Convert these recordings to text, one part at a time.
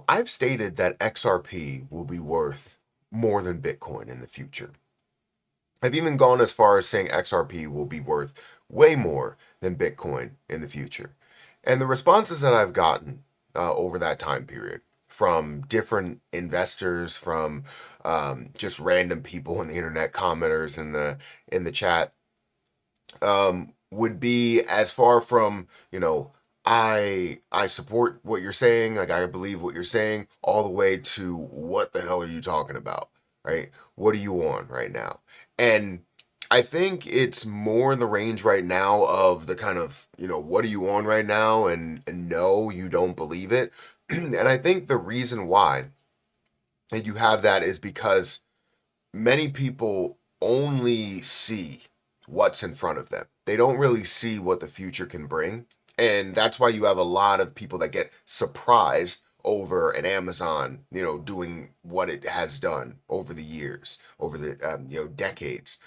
I've stated that XRP will be worth more than Bitcoin in the future. I've even gone as far as saying XRP will be worth way more than Bitcoin in the future. And the responses that I've gotten over that time period from different investors, from just random people in the internet, commenters in the chat, would be as far from I support what you're saying, like I believe what you're saying, all the way to what the hell are you talking about, right? What are you on right now? And I think it's more in the range right now of the kind of what are you on right now, and no, you don't believe it. And I think the reason why that you have that is because many people only see what's in front of them. They don't really see what the future can bring. And that's why you have a lot of people that get surprised over an Amazon, doing what it has done over the years, over the decades.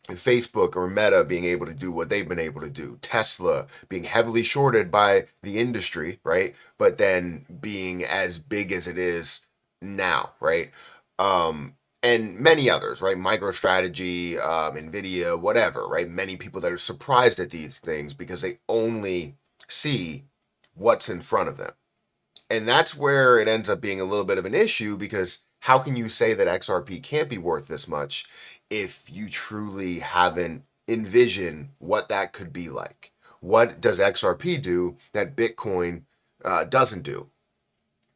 Facebook or Meta being able to do what they've been able to do, Tesla being heavily shorted by the industry, right? But then being as big as it is now, right? And many others, right? MicroStrategy, Nvidia, whatever, right? Many people that are surprised at these things because they only see what's in front of them. And that's where it ends up being a little bit of an issue, because how can you say that XRP can't be worth this much if you truly haven't envisioned what that could be like? What does XRP do that Bitcoin doesn't do?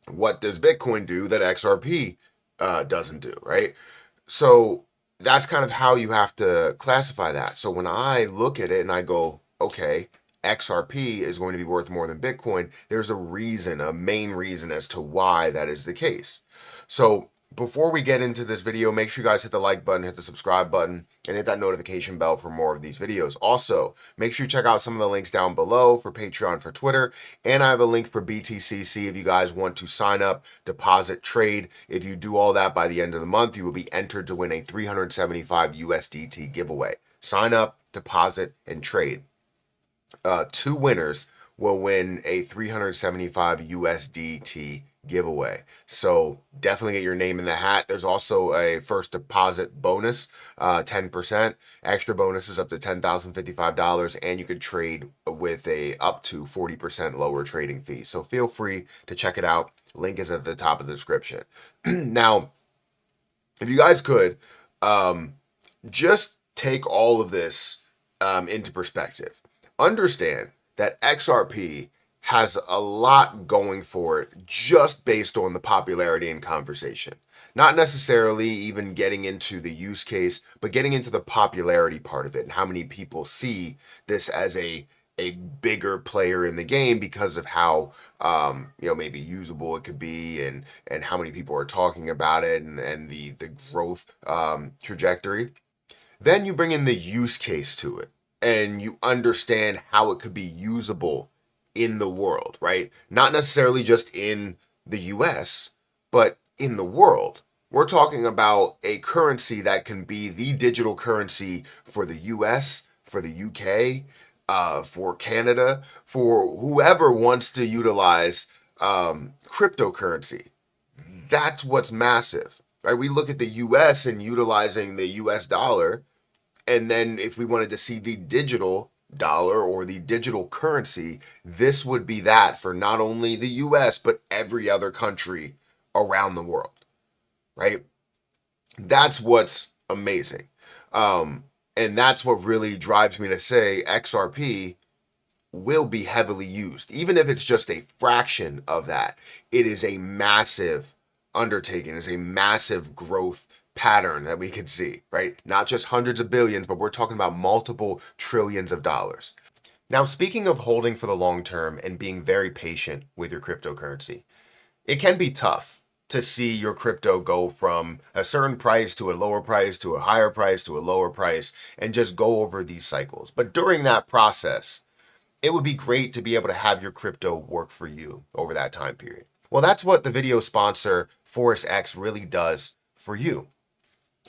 What does Bitcoin do that XRP doesn't do, right? So that's kind of how you have to classify that. So when I look at it and I go, okay, XRP is going to be worth more than Bitcoin, there's a reason, a main reason as to why that is the case. So before we get into this video, make sure you guys hit the like button, hit the subscribe button, and hit that notification bell for more of these videos. Also, make sure you check out some of the links down below for Patreon, for Twitter, and I have a link for BTCC if you guys want to sign up, deposit, trade. If you do all that by the end of the month, you will be entered to win a 375 USDT giveaway. Sign up, deposit, and trade. Two winners will win a 375 USDT giveaway. So definitely get your name in the hat. There's also a first deposit bonus, 10%. Extra bonuses up to $10,055, and you could trade with a up to 40% lower trading fee. So feel free to check it out. Link is at the top of the description. Now, if you guys could, just take all of this into perspective. Understand that XRP has a lot going for it just based on the popularity and conversation. Not necessarily even getting into the use case, but getting into the popularity part of it and how many people see this as a bigger player in the game because of how maybe usable it could be, and how many people are talking about it, and the growth trajectory. Then you bring in the use case to it, and you understand how it could be usable in the world, right? Not necessarily just in the US, but in the world. We're talking about a currency that can be the digital currency for the US, for the UK, for Canada, for whoever wants to utilize cryptocurrency. That's what's massive, right? We look at the US and utilizing the US dollar, and then if we wanted to see the digital dollar or the digital currency, this would be that for not only the US, but every other country around the world, right? That's what's amazing. And that's what really drives me to say XRP will be heavily used. Even if it's just a fraction of that, it is a massive undertaking, it's a massive growth pattern that we can see, right? Not just hundreds of billions, but we're talking about multiple trillions of dollars. Now, speaking of holding for the long term and being very patient with your cryptocurrency, it can be tough to see your crypto go from a certain price to a lower price to a higher price to a lower price and just go over these cycles. But during that process, it would be great to be able to have your crypto work for you over that time period. Well, that's what the video sponsor FortisX really does for you.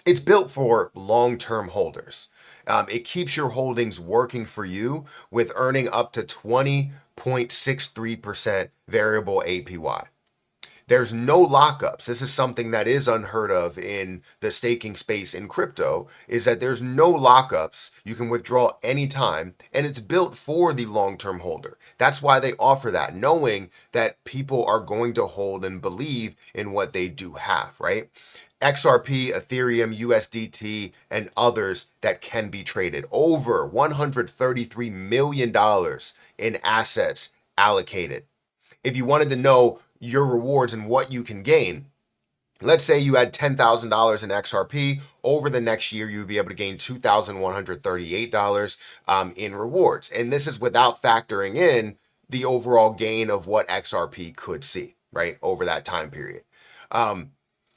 It's built for long-term holders. It keeps your holdings working for you with earning up to 20 0.63% variable APY. There's no lockups. This is something that is unheard of in the staking space in crypto, is that there's no lockups. You can withdraw anytime, and it's built for the long-term holder. That's why they offer that, knowing that people are going to hold and believe in what they do have, right? XRP, Ethereum, USDT, and others that can be traded. Over $133 million in assets allocated. If you wanted to know your rewards and what you can gain, let's say you had $10,000 in XRP. Over the next year, you would be able to gain $2,138 in rewards. And this is without factoring in the overall gain of what XRP could see, right, over that time period.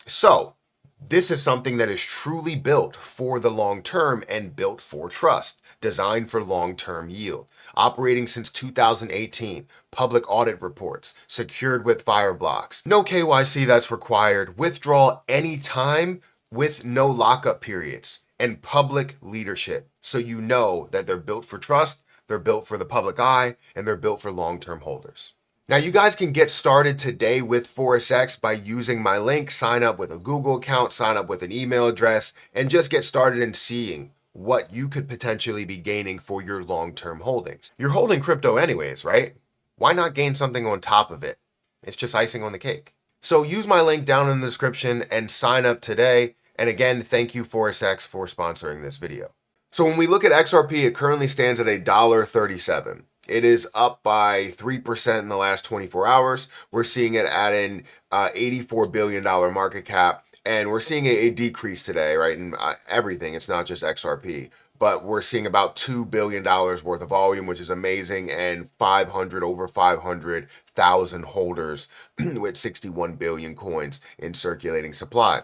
So this is something that is truly built for the long term and built for trust, designed for long-term yield. Operating since 2018, public audit reports, secured with Fireblocks. No KYC that's required, withdraw anytime with no lockup periods, and public leadership. So you know that they're built for trust, they're built for the public eye, and they're built for long-term holders. Now, you guys can get started today with FortisX by using my link, sign up with a Google account, sign up with an email address, and just get started in seeing what you could potentially be gaining for your long-term holdings. You're holding crypto anyways, right? Why not gain something on top of it? It's just icing on the cake. So use my link down in the description and sign up today. And again, thank you FortisX for sponsoring this video. So when we look at XRP, it currently stands at $1.37. It is up by 3% in the last 24 hours. We're seeing it at an $84 billion market cap. And we're seeing a decrease today, right? In everything. It's not just XRP. But we're seeing about $2 billion worth of volume, which is amazing. And over 500,000 holders with 61 billion coins in circulating supply.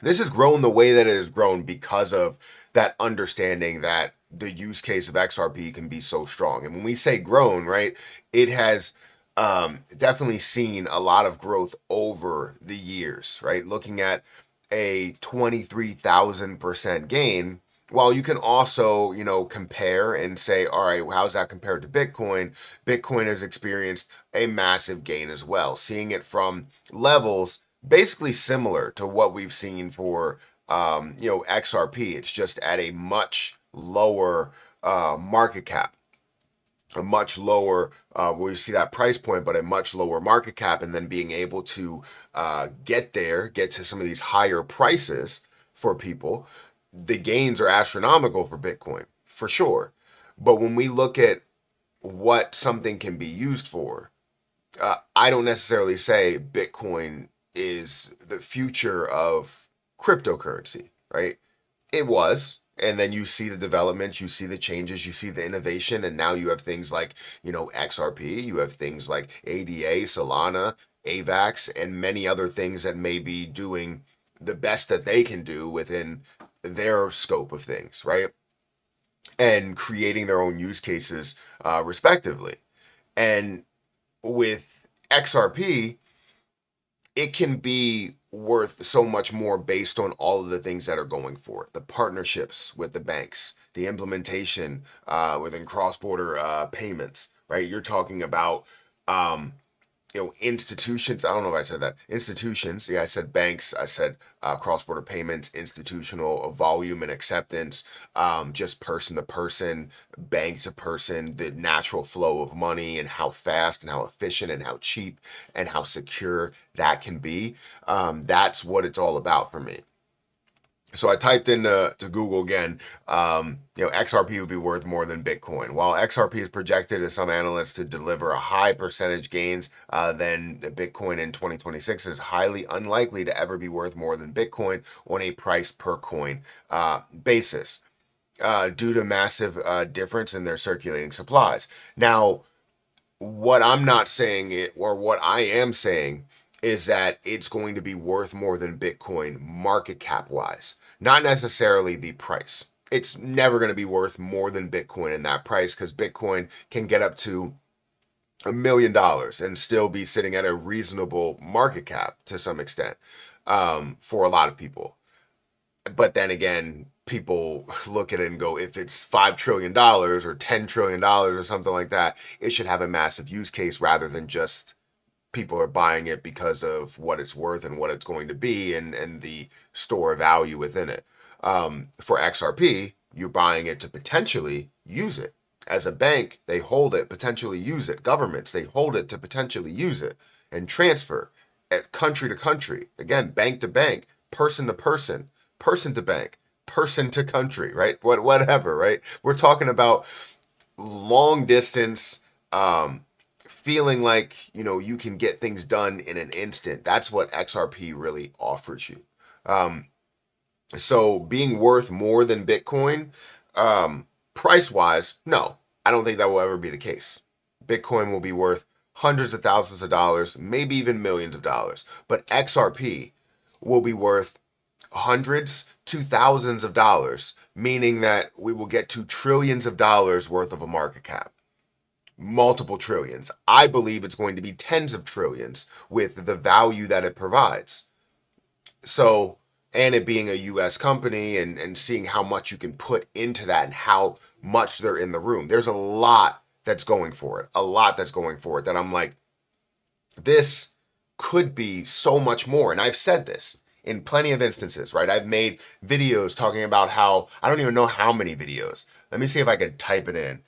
This has grown the way that it has grown because of that understanding that the use case of XRP can be so strong. And when we say grown, right, it has definitely seen a lot of growth over the years, right? Looking at a 23,000% gain, while you can also, compare and say, all right, how's that compared to Bitcoin? Bitcoin has experienced a massive gain as well, seeing it from levels basically similar to what we've seen for XRP. It's just at a much lower market cap, a much lower we see that price point, but a much lower market cap, and then being able to get to some of these higher prices for people. The gains are astronomical for Bitcoin, for sure. But when we look at what something can be used for, I don't necessarily say Bitcoin is the future of cryptocurrency, right? It was. And then you see the developments, you see the changes, you see the innovation, and now you have things like, XRP, you have things like ADA, Solana, AVAX, and many other things that may be doing the best that they can do within their scope of things, right? And creating their own use cases, respectively. And with XRP, it can be worth so much more based on all of the things that are going for it. The partnerships with the banks, the implementation within cross-border payments, right? You're talking about institutions. I don't know if I said that. Institutions. Yeah, I said banks. I said cross-border payments, institutional volume and acceptance, just person to person, bank to person, the natural flow of money and how fast and how efficient and how cheap and how secure that can be. That's what it's all about for me. So I typed into Google again, XRP would be worth more than Bitcoin. While XRP is projected as some analysts to deliver a high percentage gains than Bitcoin in 2026, it is highly unlikely to ever be worth more than Bitcoin on a price per coin basis due to massive difference in their circulating supplies. Now, what I'm not saying, or what I am saying, is that it's going to be worth more than Bitcoin market cap wise, not necessarily the price. It's never going to be worth more than Bitcoin in that price, because Bitcoin can get up to $1 million and still be sitting at a reasonable market cap to some extent for a lot of people. But then again, people look at it and go, if it's $5 trillion or $10 trillion or something like that, it should have a massive use case rather than just people are buying it because of what it's worth and what it's going to be and the store value within it. For XRP, you're buying it to potentially use it. As a bank, they hold it, potentially use it. Governments, they hold it to potentially use it and transfer at country to country. Again, bank to bank, person to person, person to bank, person to country, right? Whatever, right? We're talking about long distance, feeling like, you know, you can get things done in an instant. That's what XRP really offers you. So being worth more than Bitcoin, price wise, no, I don't think that will ever be the case. Bitcoin will be worth hundreds of thousands of dollars, maybe even millions of dollars. But XRP will be worth hundreds to thousands of dollars, meaning that we will get to trillions of dollars worth of a market cap. Multiple trillions. I believe it's going to be tens of trillions with the value that it provides. So, and it being a US company and seeing how much you can put into that and how much they're in the room. There's a lot that's going for it. A lot that's going for it that I'm like, this could be so much more. And I've said this in plenty of instances, right? I've made videos talking about how, I don't even know how many videos. Let me see if I could type it in.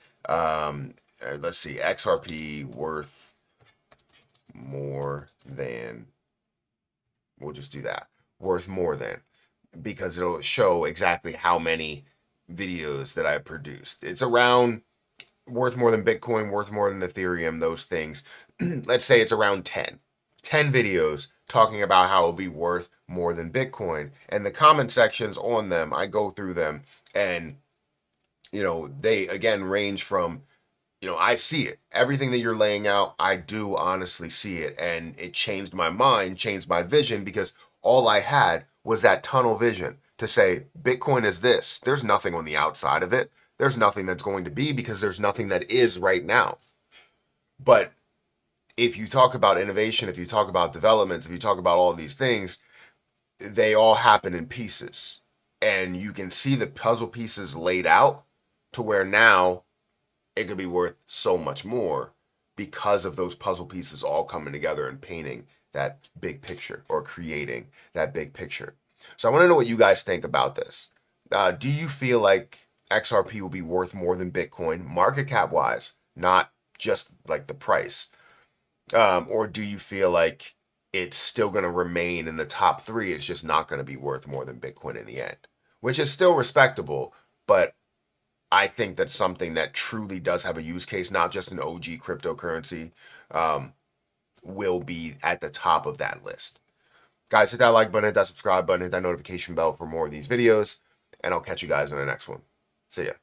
Let's see, XRP worth more than, we'll just do that. Worth more than, because it'll show exactly how many videos that I produced. It's around worth more than Bitcoin, worth more than Ethereum, those things. Let's say it's around 10 videos talking about how it'll be worth more than Bitcoin. And the comment sections on them, I go through them and, you know, they again range from, you know, I see it. Everything that you're laying out, I do honestly see it. And it changed my mind, changed my vision, because all I had was that tunnel vision to say, Bitcoin is this. There's nothing on the outside of it. There's nothing that's going to be because there's nothing that is right now. But if you talk about innovation, if you talk about developments, if you talk about all these things, they all happen in pieces. And you can see the puzzle pieces laid out to where now it could be worth so much more because of those puzzle pieces all coming together and painting that big picture or creating that big picture. So I want to know what you guys think about this. Do you feel like XRP will be worth more than Bitcoin, market cap wise, not just like the price? Or do you feel like it's still going to remain in the top three? It's just not going to be worth more than Bitcoin in the end, which is still respectable, but I think that's something that truly does have a use case, not just an OG cryptocurrency, will be at the top of that list. Guys, hit that like button, hit that subscribe button, hit that notification bell for more of these videos, and I'll catch you guys in the next one. See ya.